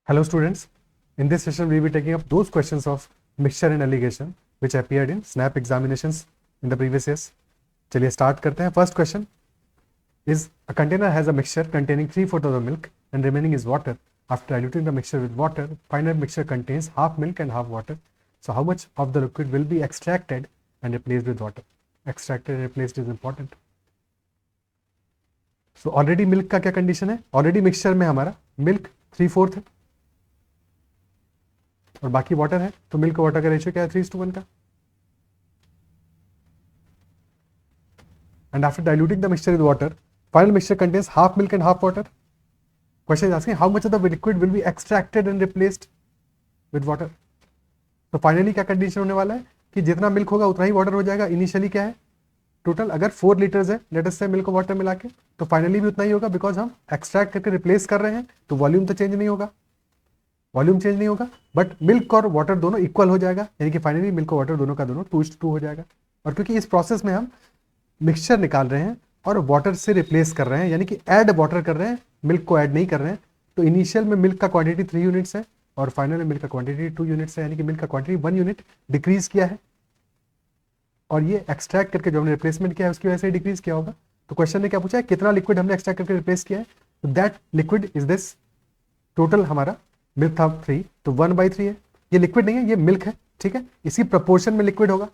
Hello students, in this session we will be taking up those questions of mixture and alligation which appeared in SNAP examinations in the previous years. चलिए start करते हैं. First question is a container has a mixture containing 3/4 of the milk and remaining is water. After diluting the mixture with water, final mixture contains half milk and half water. So how much of the liquid will be extracted and replaced with water? Extracted and replaced is important. So already milk का क्या condition है? Already mixture में हमारा milk 3/4 है और बाकी water है, तो मिल्क वाटर का रेशियो क्या है? 3:1 का. And after diluting the mixture with water, final mixture contains half milk and half water. Question is asking how much of the liquid will be extracted and replaced with water. तो finally क्या condition होने वाला है कि जितना milk होगा उतना ही water हो जाएगा. इनिशियली क्या है टोटल, अगर 4 लीटर्स है लेट अस से मिल्क और वाटर मिला के, तो फाइनली भी उतना ही होगा बिकॉज हम एक्सट्रैक्ट करके रिप्लेस कर रहे हैं, तो वॉल्यूम तो चेंज नहीं होगा. वॉल्यूम चेंज नहीं होगा बट मिल्क और वाटर दोनों इक्वल हो जाएगा, यानी कि फाइनली मिल्क और वाटर दोनों का दोनों 2:2 हो जाएगा. और क्योंकि इस प्रोसेस में हम मिक्सचर निकाल रहे हैं और वाटर से रिप्लेस कर रहे हैं, यानी कि ऐड वाटर कर रहे हैं, मिल्क को ऐड नहीं कर रहे हैं, तो इनिशियल में मिल्क का क्वांटिटी 3 यूनिट्स है और फाइनल में मिल्क का क्वांटिटी 2 यूनिट्स है, यानी कि मिल्क का क्वांटिटी 1 यूनिट डिक्रीज किया है. और ये एक्सट्रैक्ट करके जो हमने रिप्लेसमेंट किया है उसकी वजह से डिक्रीज किया होगा. तो क्वेश्चन ने क्या पूछा है, कितना लिक्विड हमने एक्सट्रैक्ट करके रिप्लेस किया है. तो that liquid is this. Total हमारा मिल्क था 3, तो 1/3 है. ये लिक्विड नहीं है, ये मिल्क है, ठीक है. इसी प्रपोर्शन में लिक्विड होगा.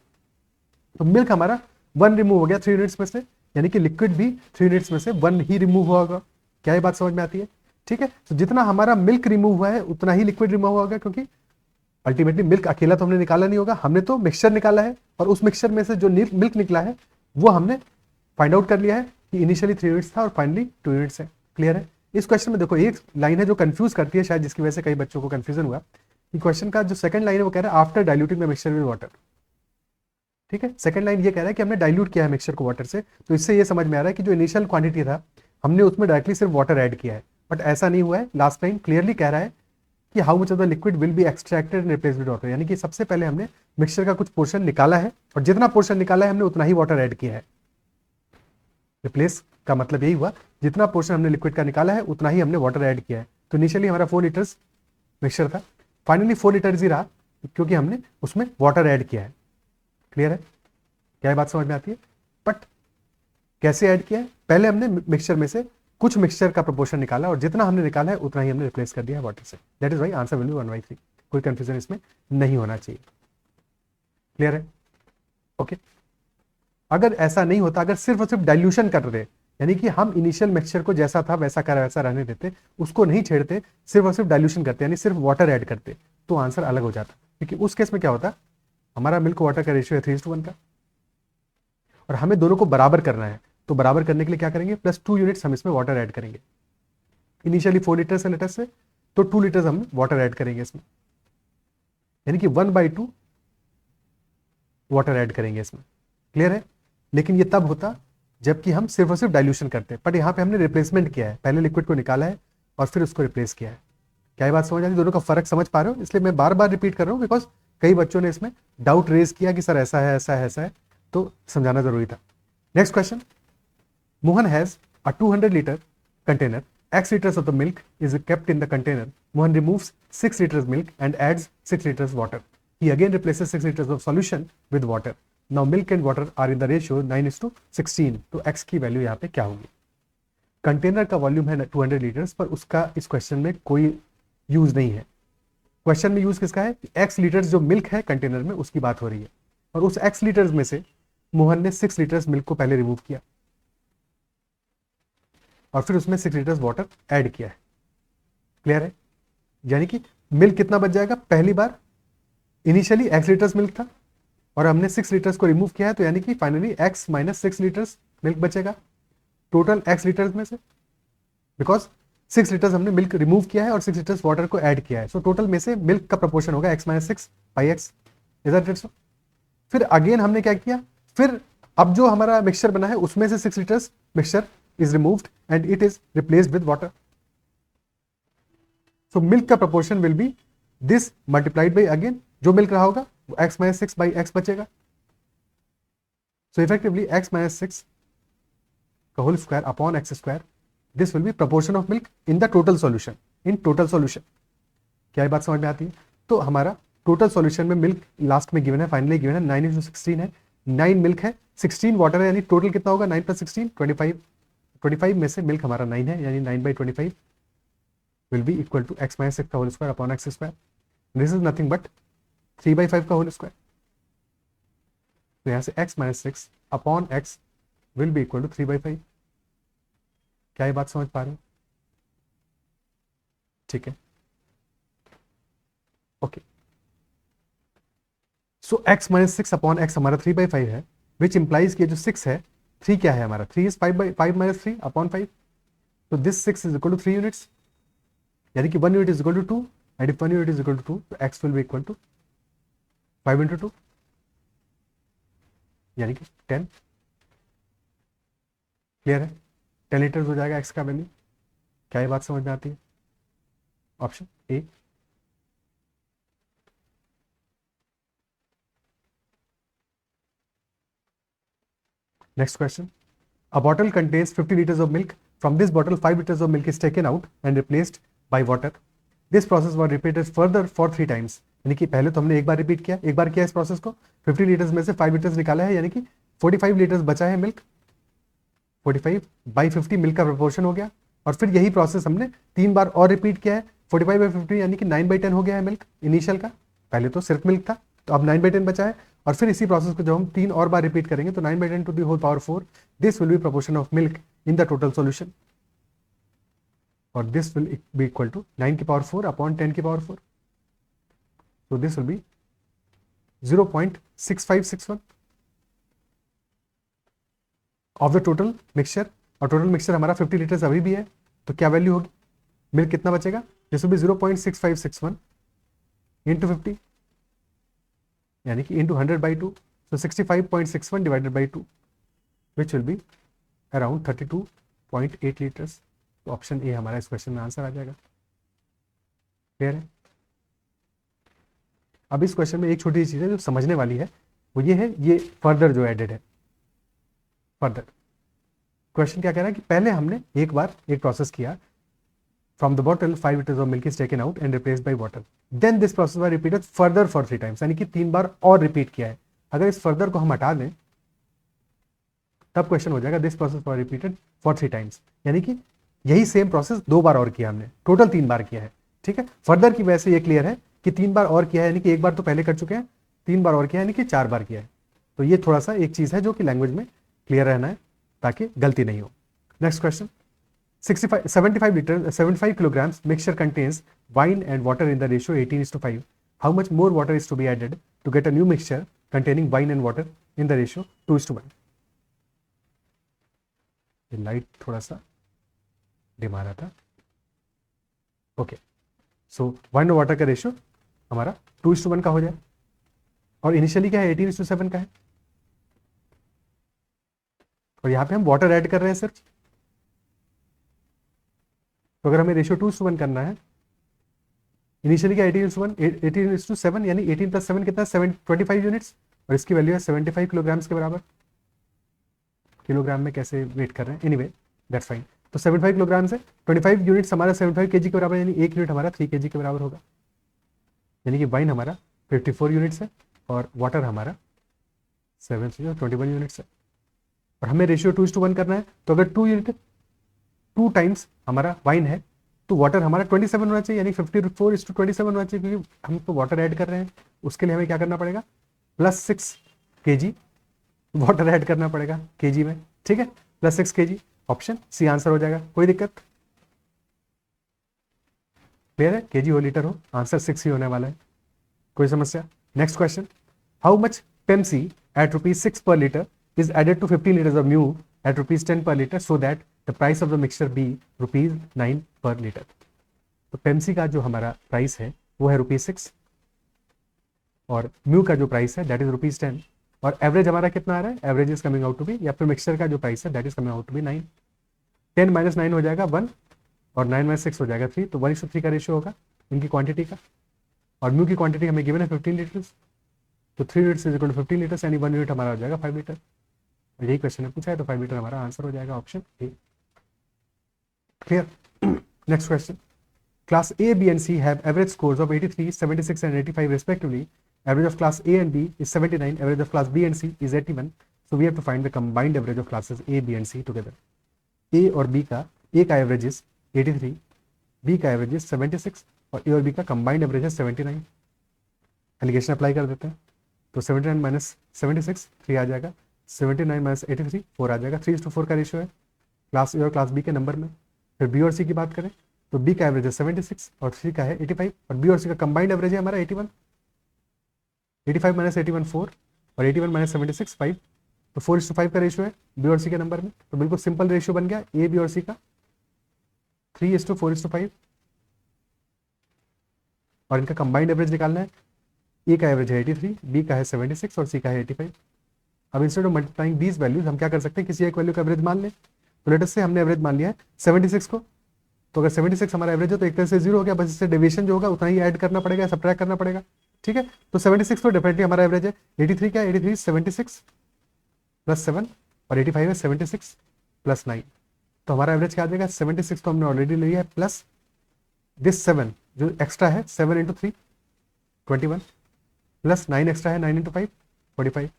तो मिल्क हमारा 1 रिमूव हो गया 3 यूनिट्स में से, यानी कि लिक्विड भी 3 यूनिट्स में से 1 ही रिमूव हुआ होगा. क्या ये बात समझ में आती है? ठीक है. तो जितना हमारा मिल्क रिमूव हुआ है उतना ही लिक्विड रिमूव होगा, क्योंकि अल्टीमेटली मिल्क अकेला तो हमने निकाला नहीं होगा, हमने तो मिक्सचर निकाला है और उस मिक्सचर में से जो मिल्क निकला है वो हमने फाइंड आउट कर लिया है कि इनिशियली 3 यूनिट्स था और फाइनली 2 यूनिट्स है. क्लियर है? इस क्वेश्चन में देखो एक लाइन है जो कंफ्यूज करती है शायद, जिसकी वजह से कई बच्चों को कंफ्यूजन हुआ कि क्वेश्चन का जो सेकंड लाइन है वो कह रहा है after diluting the mixture with water. ठीक है, सेकंड लाइन ये कह रहा है कि हमने डाइल्यूट किया है मिक्सचर को वाटर से, तो इससे ये समझ में आ रहा है कि जो इनिशियल क्वांटिटी था हमने उसमें डायरेक्टली सिर्फ वाटर ऐड किया है, बट ऐसा नहीं हुआ है. लास्ट लाइन क्लियरली कह रहा है कि how much of the liquid will be extracted and replaced with water, यानी कि सबसे पहले हमने मिक्सचर का कुछ पोर्शन निकाला है और जितना पोर्शन निकाला है हमने उतना ही वाटर ऐड किया है. रिप्लेस का मतलब यही हुआ, जितना पोर्शन हमने लिक्विड का निकाला है उतना ही हमने वाटर ऐड किया है. तो इनिशियली हमारा 4 लीटर्स मिक्सचर था, फाइनली 4 लीटर्स ही रहा क्योंकि हमने उसमें वाटर ऐड किया है. क्लियर है? क्या बात समझ में आती है? बट कैसे ऐड किया है, पहले हमने मिक्सचर में से कुछ मिक्सचर का प्रोपोर्शन निकाला और जितना हमने निकाला है उतना ही हमने रिप्लेस कर दिया है वाटर से. That is why answer will be 1/3. कोई कंफ्यूजन इसमें नहीं होना चाहिए. क्लियर है? ओके. अगर ऐसा नहीं होता, अगर सिर्फ और सिर्फ डाइल्यूशन कर रहे, यानी कि हम इनिशियल मिक्सचर को जैसा था वैसा कर वैसा रहने देते, उसको नहीं छेड़ते, सिर्फ और सिर्फ डाइल्यूशन करते, यानी सिर्फ वाटर ऐड करते, तो आंसर अलग हो जाता. क्योंकि उस केस में क्या होता, हमारा मिल्क वाटर का रेशियो है 3:1 का और हमें दोनों को बराबर करना है. तो बराबर करने के लिए क्या करेंगे, +2 यूनिट्स हम इसमें वाटर ऐड करेंगे. इनिशियली 4 लीटर्स है लेटर से, तो 2 लीटर्स हम वाटर ऐड करेंगे इसमें, यानी कि 1/2 वाटर ऐड करेंगे इसमें. क्लियर है? लेकिन ये तब होता जबकि हम सिर्फ और सिर्फ डाइल्यूशन करते हैं, बट यहाँ पे हमने रिप्लेसमेंट किया है, पहले लिक्विड को निकाला है और फिर उसको रिप्लेस किया है. क्या ये बात समझ आ रही है? दोनों का फर्क समझ पा रहे हो? इसलिए मैं बार बार रिपीट कर रहा हूँ बिकॉज कई बच्चों ने इसमें डाउट रेज किया कि सर ऐसा है ऐसा है ऐसा है, तो समझाना जरूरी था. Next question, Mohan has a 200 litre container. X liters of the milk is kept in the container. Mohan removes 6 liters milk and adds 6 liters water. He again replaces 6 liters of solution with water. Now milk and water are in the ratio 9:16. तो X की value यहाँ पे क्या होगी? Container का volume है 200 litres, पर उसका इस क्वेश्चन में कोई यूज नहीं है. क्वेश्चन में यूज किसका है? X लीटर्स जो मिल्क है कंटेनर में उसकी बात हो रही है, और उस X लीटर्स में से मोहन ने 6 लीटर्स मिल्क को पहले रिमूव किया और फिर उसमें 6 लीटर्स वाटर ऐड किया है. क्लियर है? यानी कि मिल्क कितना बच जाएगा, पहली बार इनिशियली X लीटर्स मिल्क था और हमने 6 लीटर्स को रिमूव किया है, तो यानी कि फाइनली X - 6 लीटर्स मिल्क बचेगा टोटल X लीटर्स में से, बिकॉज 6 लीटर्स हमने मिल्क रिमूव किया है और 6 लीटर्स वाटर को ऐड किया है. सो टोटल में से मिल्क का प्रपोर्शन होगा X - 6/X. Is that so? फिर अगेन हमने क्या किया, फिर अब जो हमारा मिक्सचर बना है उसमें से 6 litres mixture is removed and it is replaced with water. So milk का proportion will be this multiplied by again जो मिल्क रहा होगा वो X - 6/X बचेगा. So effectively X - 6 का whole square upon X square. This will be proportion of milk in the total solution. In total solution. क्या ये बात समझ में आती है? तो हमारा टोटल सॉल्यूशन में मिल्क लास्ट में गिवन है, फाइनली गिवन है 9:16 है, 9 मिल्क है, 16 वाटर है, यानी टोटल कितना होगा 9 + 16 25, 25 में से मिल्क हमारा 9 है, यानी 9/25 will be equal to x - 6 का whole square upon x square. This is nothing but 3/5 का होल स्क्वायर। तो यहाँ से x - 6 upon x will be equal to 3/5। क्या ये बात समझ पा रहे हो? ठीक है, ओके। सो x - 6 अपॉन x हमारा 3/5 है, विच इंप्लाइज कि जो 6 है, 3 क्या है हमारा, 3 इज 5 - 3 अपॉन 5। तो this 6 is equal to 3 units, यानी कि 1 unit is equal to 2, and if 1 unit is equal to 2 तो x will be equal to 5 × 2, यानी कि 10। क्लियर है? 10 लीटर्स हो जाएगा x का वैल्यू। क्या ये बात समझ में आती है? Option A. Next question, a bottle contains 50 liters of milk. From this bottle 5 liters of milk is taken out and replaced by water. This process was repeated further for 3 times. यानी कि पहले तो हमने एक बार रिपीट किया, एक बार किया इस प्रोसेस को, 50 लीटर्स में से 5 लीटर्स निकाला है, यानी कि 45 लीटर्स बचा है मिल्क, 45/50 मिल्क का प्रोपोर्शन हो गया। और फिर यही प्रोसेस हमने 3 बार और रिपीट किया है, 45/50 यानी कि 9/10 हो गया है मिल्क इनिशियल का। पहले तो सिर्फ मिल्क था, तो अब 9/10 बचा है, और फिर इसी प्रोसेस को जब हम 3 और बार रिपीट करेंगे तो 9/10 to the whole power 4, this will be proportion of milk in the total solution, और this will be equal to 9 की पावर 4 अपॉन 10 की power 4। so this will be 0.6561 of the total mixture, और total mixture हमारा 50 litres अभी भी है, तो क्या वैल्यू होगी, मिल्क कितना बचेगा, दिस विल बी 0.6561 इंटू 50, यानी कि into 100/2, so 65.61 divided by 2 which will be around 32.8 litres. तो ऑप्शन ए हमारा इस क्वेश्चन में आंसर आ जाएगा। क्लियर है? अब इस क्वेश्चन में एक छोटी सी चीज़ है जो समझने वाली है, वो ये है, ये फर्दर जो एडेड है, फर्दर क्वेश्चन क्या कह रहा है कि पहले हमने एक बार एक प्रोसेस किया, from the bottle 5 liters of milk is taken out and replaced by water, then this process was repeated further for 3 times, यानी कि 3 बार और रिपीट किया है। अगर इस फर्दर को हम हटा दें तब क्वेश्चन हो जाएगा this process was repeated for 3 times, यानी कि यही सेम प्रोसेस 2 बार और किया हमने, टोटल 3 बार किया है। ठीक है, फर्दर की वजह से ये क्लियर है कि 3 बार और किया है, यानी कि एक बार तो पहले कर चुके हैं, 3 बार और किया है, यानी कि 4 बार किया है। तो ये थोड़ा सा एक चीज़ है जो कि लैंग्वेज में क्लियर रहना है ताकि गलती नहीं हो। Next question, 75 kilograms mixture contains wine and water in the ratio 18:5. How much more water is to be added to get a new mixture containing wine and water in the ratio 2:1? ये light थोड़ा सा dim आ रहा था। Okay, सो wine और water का ratio हमारा 2:1 का हो जाए, और इनिशियली क्या है 18:7 का है, और यहाँ पे हम वाटर ऐड कर रहे हैं सिर्फ। तो अगर हमें रेशियो 2:1 करना है, इनिशियली क्या 18:7, यानी 18 + 7 कितना, 25 यूनिट्स, और इसकी वैल्यू है 75 किलोग्राम्स के बराबर। किलोग्राम में कैसे वेट कर रहे हैं, एनीवे दैट्स फाइन। तो 75 किलोग्राम से 25 यूनिट्स हमारा 75 kg के बराबर, यानी 1 यूनिट हमारा 3 kg के बराबर होगा, यानी कि वाइन हमारा 54 यूनिट्स है और वाटर हमारा 21 यूनिट्स है। और हमें रेशियो 2:1 करना है, तो अगर 2 टाइम्स हमारा वाइन है तो वाटर हमारा 27 होना चाहिए, यानी 54:27 होना चाहिए, क्योंकि हम तो वाटर ऐड कर रहे हैं। उसके लिए हमें क्या करना पड़ेगा, +6 kg वाटर ऐड करना पड़ेगा kg में। ठीक है, +6 kg, ऑप्शन सी आंसर हो जाएगा। कोई दिक्कत? क्लियर है? kg हो लीटर हो, आंसर 6 ही होने वाला है। कोई समस्या? Next question, how much Pepsi at ₹6 per litre is added to 15 liters of mu at ₹10 per liter so that the price of the mixture be ₹9 per liter. तो Pepsi का जो हमारा प्राइस है वो है ₹6, और म्यू का जो प्राइस है दैट इज ₹10, और एवरेज हमारा कितना आ रहा है, average is coming out to be, या फिर मिक्सचर का जो प्राइस है that is coming out to be 9। 10 - 9 हो जाएगा 1, और 9 - 6 हो जाएगा 3, तो 1:3 का रेशियो होगा इनकी क्वांटिटी का, और म्यू की क्वांटिटी हमें गिवन है 15 लीटर्स, तो 3 litres is equal to 15 litres, यानी 1 यूनिट हमारा हो जाएगा 5 लीटर। यही क्वेश्चन है पूछा है, तो 5 लीटर हमारा आंसर हो जाएगा option A. Clear? Next question, class A, B and C have average scores of 83, 76 and 85 respectively. Average of class A and B is 79, average of class B and C is 81. So we have to find the combined average of classes A, B and C together. A और B का A का average is 83, B का average is 76 और A और B का combined average है 79. Allegation apply कर देते हैं तो 79 माइनस 76 3 आ जाएगा, 79 माइनस 83 4 आ जाएगा. 3:4 का रेशियो है क्लास ए और क्लास बी के नंबर में. फिर बी और सी की बात करें तो बी का एवरेज है 76 और सी का है 85 और बी और सी का कंबाइंड एवरेज है हमारा 81. 85 माइनस 81 4 और 81 माइनस 76 5. तो 4:5 का रेशियो है बी और सी के नंबर में. तो बिल्कुल सिंपल रेशियो बन गया ए बी और सी का 3:4:5 और इनका कंबाइंड एवरेज निकालना है. ए का एवरेज है 83, बी का है 76 और सी का है 85. अब instead of multiplying these values हम क्या कर सकते हैं, किसी एक वैल्यू का एवरेज मान लें. तो लेट अस से हमने एवरेज मान लिया है 76 को. तो अगर 76 हमारा एवरेज है तो एक तरह से 0 हो गया, बस इससे डेविएशन जो होगा उतना ही ऐड करना पड़ेगा, सब्ट्रैक्ट करना पड़ेगा. ठीक है, तो 76 तो डेफिनेटली हमारा एवरेज है. 83 क्या है, 83 76 प्लस 7 और 85 है 76 प्लस 9. तो हमारा एवरेज क्या आ जाएगा, 76 तो हमने ऑलरेडी लिया है प्लस दिस 7 जो एक्स्ट्रा है 7 इंटू 3 21 प्लस 9 एक्स्ट्रा है 9 into 5 45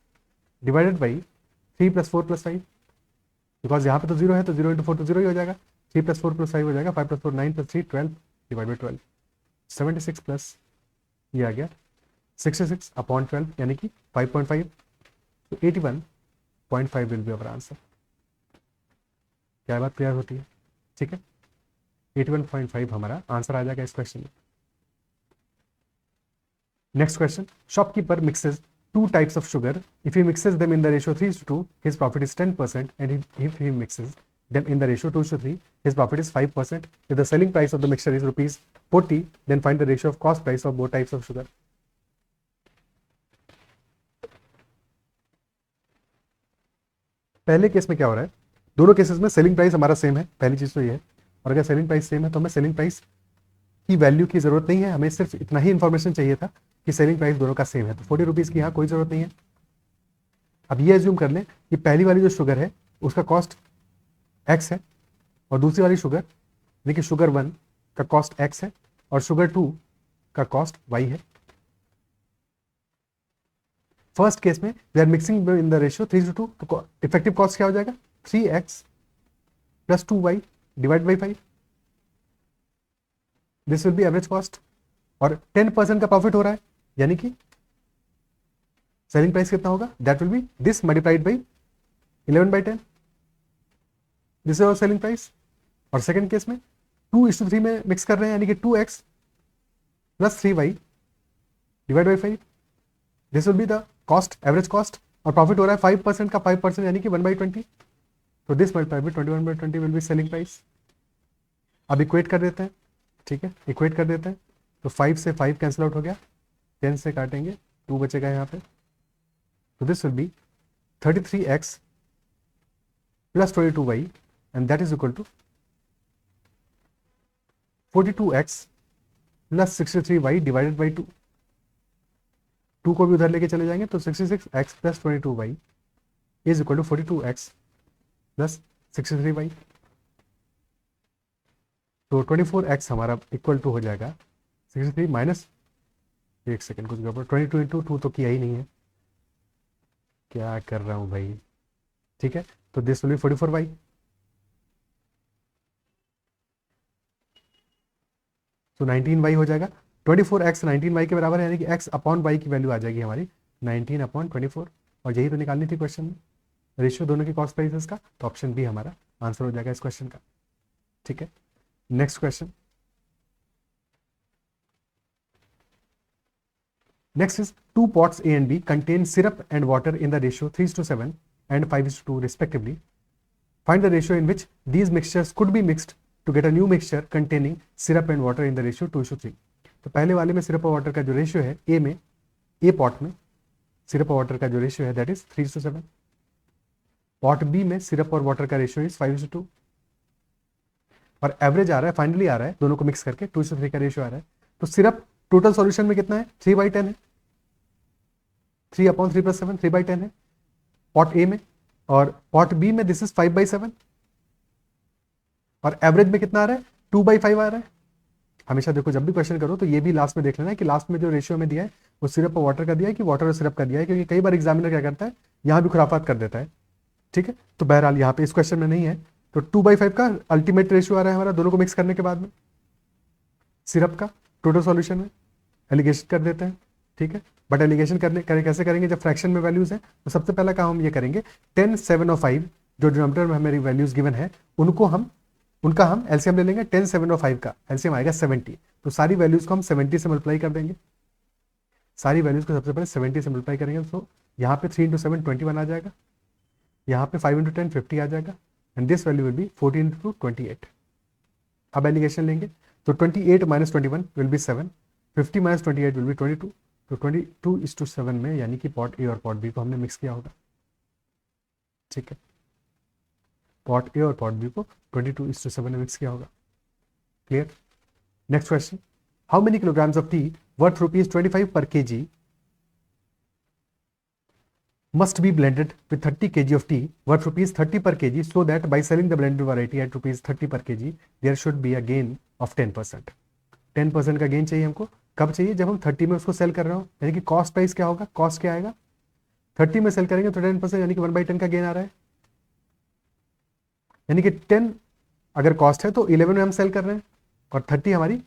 divided by 3 plus 4 plus 5. Because यहाँ पे तो 0 है तो 0 इंटू 4 तो 0 ही हो जाएगा. 3 प्लस 4 प्लस 5 हो जाएगा, 5 plus 4 9 plus 3 12 divide by 12. 76 plus ये आ गया 66 अपॉन 12 यानी कि 5.5. तो 81.5 विल बी अवर आंसर. क्या बात क्लियर होती है? ठीक है, 81.5 हमारा आंसर आ जाएगा इस क्वेश्चन में. Next question, shopkeeper mixes two types of sugar. If he mixes them in the ratio 3:2, his profit is 10%, and if he mixes them in the ratio 2:3, his profit is 5%. If the selling price of the mixture is rupees 40, then find the ratio of cost price of both types of sugar. पहले case में क्या हो रहा है, दोनों cases में selling price हमारा same है, पहली चीज तो ये है. और अगर सेलिंग प्राइस सेम है तो हमें सेलिंग प्राइस की वैल्यू की जरूरत नहीं है, हमें सिर्फ इतना ही इंफॉर्मेशन चाहिए था कि सेलिंग प्राइस दोनों का सेम है. तो 40 रुपीज़ की यहाँ कोई ज़रूरत नहीं है. अब ये एज्यूम कर लें कि पहली वाली जो शुगर है उसका कॉस्ट x है और दूसरी वाली शुगर यानी कि शुगर 1 का कॉस्ट x है और शुगर 2 का कॉस्ट y है. फर्स्ट केस में we are mixing in the ratio 3:2. तो इफेक्टिव कॉस्ट क्या हो जाएगा, 3x plus 2y divide by 5. This will be average cost और 10% का प्रॉफिट हो रहा है यानी कि सेलिंग प्राइस कितना होगा, that will be this multiplied by 11/10. This is our selling price. और सेकंड केस में 2:3 में मिक्स कर रहे हैं यानी कि 2x plus 3y divide by 5. This will be the cost, average cost. और प्रॉफिट हो रहा है 5% का 5% यानी कि 1/20. तो this multiplied by 21/20 will be selling price. अब इक्वेट कर देते हैं. ठीक है, इक्वेट कर देते हैं. तो 5 से 5 कैंसिल आउट हो गया, 10 से काटेंगे 2 बचेगा यहाँ पे. तो this will be 33x plus 22y and that is equal to 42x plus 63y divided by 2. 2 को भी उधर लेके चले जाएंगे तो 66x plus 22y is equal to 42x plus 63y. तो 24x हमारा इक्वल टू हो जाएगा 63 माइनस, एक सेकेंड कुछ गड़बड़, 22 इंटू 2 तो किया ही नहीं है, क्या कर रहा हूँ भाई. ठीक है, तो दिस विल बी 44y. तो 19y हो जाएगा. 24x 19y के बराबर है यानी कि x अपॉन y की वैल्यू आ जाएगी हमारी 19/24. और यही तो निकालनी थी क्वेश्चन में, रेशियो दोनों की कॉस्ट प्राइसेस का. तो ऑप्शन बी हमारा आंसर हो जाएगा इस क्वेश्चन का. ठीक है, next question. Next is 2 pots A and B contain syrup and water in the ratio 3:7 and 5:2 respectively. Find the ratio in which these mixtures could be mixed to get a new mixture containing syrup and water in the ratio 2:3. तो पहले वाले में syrup और water का जो ratio है A में, A pot में सिरप और वाटर का जो रेशियो है दैट इज 3:7. पॉट B में सिरप और वाटर का रेशियो इज 5:2 और एवरेज आ रहा है, फाइनली आ रहा है दोनों को मिक्स करके 2:3 का रेशियो आ रहा है. तो सिरप टोटल सॉल्यूशन में कितना है, 3/10 है, 3/3 + 7 3/10 है पॉट ए में. और पॉट बी में दिस इज 5/7 और एवरेज में कितना आ रहा है, 2/5 आ रहा है. हमेशा देखो जब भी क्वेश्चन करो तो ये भी लास्ट में देख लेना है कि लास्ट में जो रेशियो में दिया है वो सिरप और वाटर का दिया है कि वाटर और सिरप का दिया है, क्योंकि कई बार एग्जामिनर क्या करता है यहाँ भी खुराफात कर देता है। ठीक है, तो बहरहाल यहाँ पे इस क्वेश्चन में नहीं है, तो 2/5 का अल्टीमेट रेशियो आ रहा है हमारा दोनों को मिक्स करने के बाद में सिरप का टोटल सॉल्यूशन में। एलिगेशन कर देते हैं, ठीक है, बट एलिगेशन कैसे करेंगे, जब फ्रैक्शन में वैल्यूज है तो सबसे पहला काम हम ये करेंगे 10, 7 और 5 जो डिनोमिनेटर में हमारी वैल्यूज गिवन है उनका हम एलसीएम ले लेंगे। 10, 7 और 5 का एलसीएम आएगा 70, तो सारी वैल्यूज को हम 70 से मल्टीप्लाई कर देंगे। सारी वैल्यूज को सबसे पहले 70 से मल्टीप्लाई करेंगे, तो यहाँ पे 3 × 7 21 आ जाएगा, यहाँ पे 5 × 10 50 आ जाएगा, and this value will be 14 × 28। अब एलिगेशन लेंगे तो 28 - 21 विल बी 7, 50 - 28 विल बी 22, तो 22:7 में यानी कि पॉट ए और पॉट बी को हमने मिक्स किया होगा। ठीक है, पॉट ए और पॉट बी को 22:7 में मिक्स किया होगा। Clear? Next question, how many kilograms of tea worth ₹25 per kg must be blended with 30 kg of tea worth ₹30 per kg, so that by selling the blended variety at ₹30 per kg there should be a gain of 10%। 10% का gain चाहिए हमको, कब चाहिए, जब हम 30 में उसको cell कर रहे हो, यानी कि कॉस्ट प्राइस क्या होगा, कॉस्ट क्या आएगा, 30 में सेल करेंगे तो 10% यानी कि 1/10 का गेन आ रहा है, यानी कि 10 अगर कॉस्ट है तो 11 में हम सेल कर रहे हैं और 30 हमारी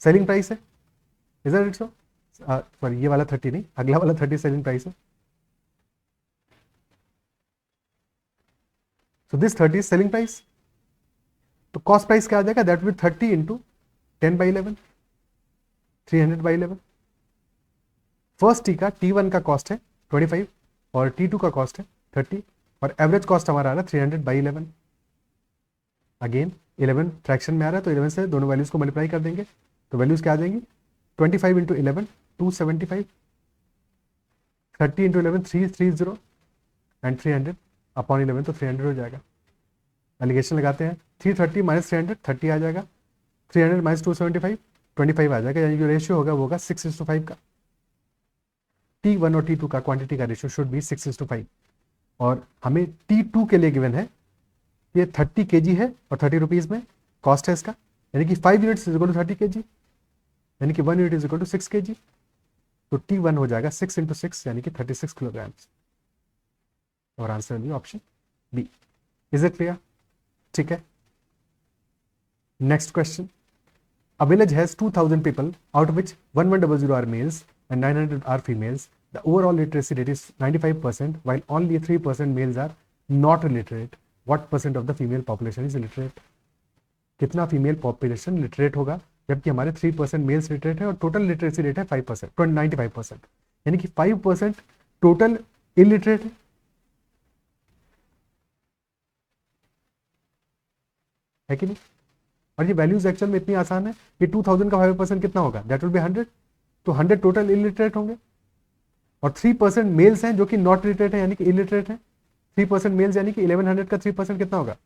सेलिंग प्राइस है। Is it so? सॉरी, ये वाला 30 नहीं, अगला वाला 30 सेलिंग प्राइस है। So this 30 is selling price, तो कॉस्ट प्राइस क्या आ जाएगा, दैट विल 30 × 10/11, 300/11। फर्स्ट टी का T1 का कॉस्ट है 25 और T2 का कॉस्ट है 30, और एवरेज कॉस्ट हमारा आ रहा है 300/11। अगेन 11 फ्रैक्शन में आ रहा है तो 11 से दोनों वैल्यूज को मल्टीप्लाई कर देंगे, तो वैल्यूज क्या आ जाएंगी, 25 × 11 275, 30 × 11 330, एंड 300/11 तो 300 हो जाएगा। एलिगेशन लगाते हैं, 330 - 300 30 आ जाएगा, 300 - 275 25 आ जाएगा, यानी जो रेशियो होगा वो होगा 6:5 का। T1 और T2 का क्वांटिटी का रेशियो शुड बी 6:5, और हमें T2 के लिए गिवन है ये 30 kg है और 30 रुपीज़ में कॉस्ट है इसका, यानी कि 5 units is equal to 30 kg, यानी कि 1 unit is equal to 6 kg, तो T1 हो जाएगा 6 × 6 यानी कि 36 kilograms, और आंसर होगी option B. Is it clear? ठीक है, next question, a village has 2000 people out of which 1100 are males and 900 are females. The overall literacy rate is 95%, while only 3% males are not illiterate. What percent of the female population is illiterate? कितना female population literate होगा, जबकि हमारे 3% mails literate है और total literacy rate है 5%, 95%, यानी कि 5% total illiterate है कि नहीं? और ये वैल्यूज एक्चुअल में इतनी आसान है कि 2000 का 5% कितना होगा, दैट विल बी 100, तो 100 टोटल इलिटरेट होंगे, और 3% मेल्स हैं जो कि नॉट लिटरेट है यानी कि इलिटरेट है। 3% मेल्स यानी कि 1100 का 3% कितना होगा,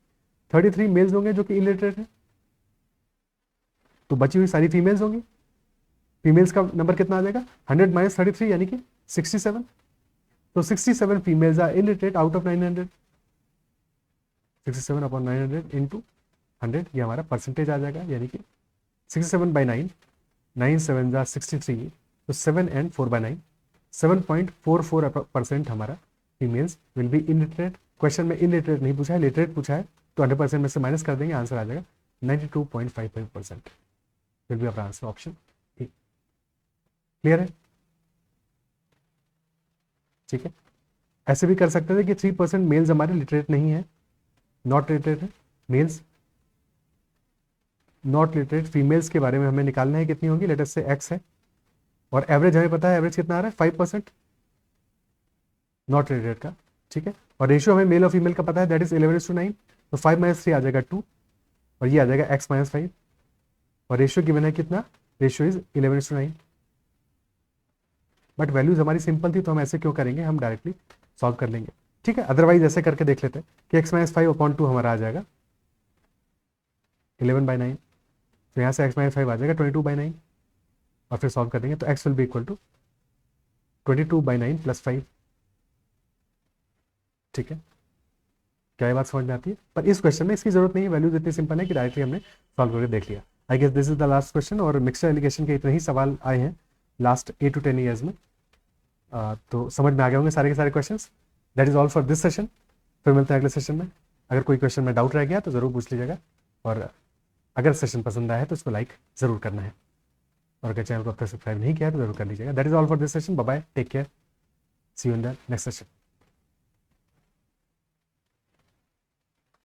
33 मेल्स होंगे जो कि इलिटरेट है, तो बची हुई सारी फीमेल्स होंगी। फीमेल्स का नंबर कितना आ जाएगा, 100 - 33 यानी कि 67, तो 67 females are illiterate out of 900, 67/900 × 100, ये हमारा परसेंटेज आ जाएगा, यानी कि 67/9, 9 7 are 63, तो 7 and 4/9, 7.44% हमारा females will be illiterate. Question में इलिटरेट नहीं पूछा है, लिटरेट पूछा है, तो 100% में से माइनस कर देंगे, आंसर आ जाएगा 92.55% विल बी अपना आंसर, ऑप्शन ए। क्लियर है? ठीक है, ऐसे भी कर सकते थे कि 3% मेल्स हमारे लिटरेट नहीं है, नॉट लिटरेट है, मेल्स नॉट लिटरेट फीमेल्स के बारे में हमें निकालना है कितनी होगी, लेटर से x है, और एवरेज हमें पता है, एवरेज कितना आ रहा है 5% नॉट लिटरेट का। ठीक है, और रेशियो हमें मेल और फीमेल का पता है, दैट इज 11:9, तो 5 - 3 आ जाएगा 2, और ये आ जाएगा x - 5, और रेशियो गिवन है कितना, रेशियो इज 11:9, बट वैल्यूज हमारी सिंपल थी तो हम ऐसे क्यों करेंगे, हम डायरेक्टली सॉल्व कर लेंगे। ठीक है, अदरवाइज ऐसे करके देख लेते हैं कि x - 5/2 हमारा आ जाएगा 11/9, तो यहाँ से x - 5 आ जाएगा 22/9, और फिर सॉल्व कर देंगे तो x will be equal to 22/9 + 5। ठीक है, क्या ये बात समझ में आती है? पर इस क्वेश्चन में इसकी जरूरत नहीं है, वैल्यूज इतनी सिंपल है कि डायरेक्टली हमने सॉल्व करके देख लिया। I guess this is the last question, और मिक्सचर एलिगेशन के इतने ही सवाल आए हैं लास्ट 8 to 10 ईयर्स में। तो समझ में आ गए होंगे सारे के सारे question. That is all for this session. फिर मिलते हैं अगले सेशन में। अगर कोई क्वेश्चन में डाउट रह गया तो ज़रूर पूछ लीजिएगा, और अगर सेशन पसंद आया है तो इसको लाइक ज़रूर करना है, और अगर चैनल को अब तक सब्सक्राइब नहीं किया है तो ज़रूर कर लीजिएगा। That is all for this session. Bye bye, take care, see you in the next session.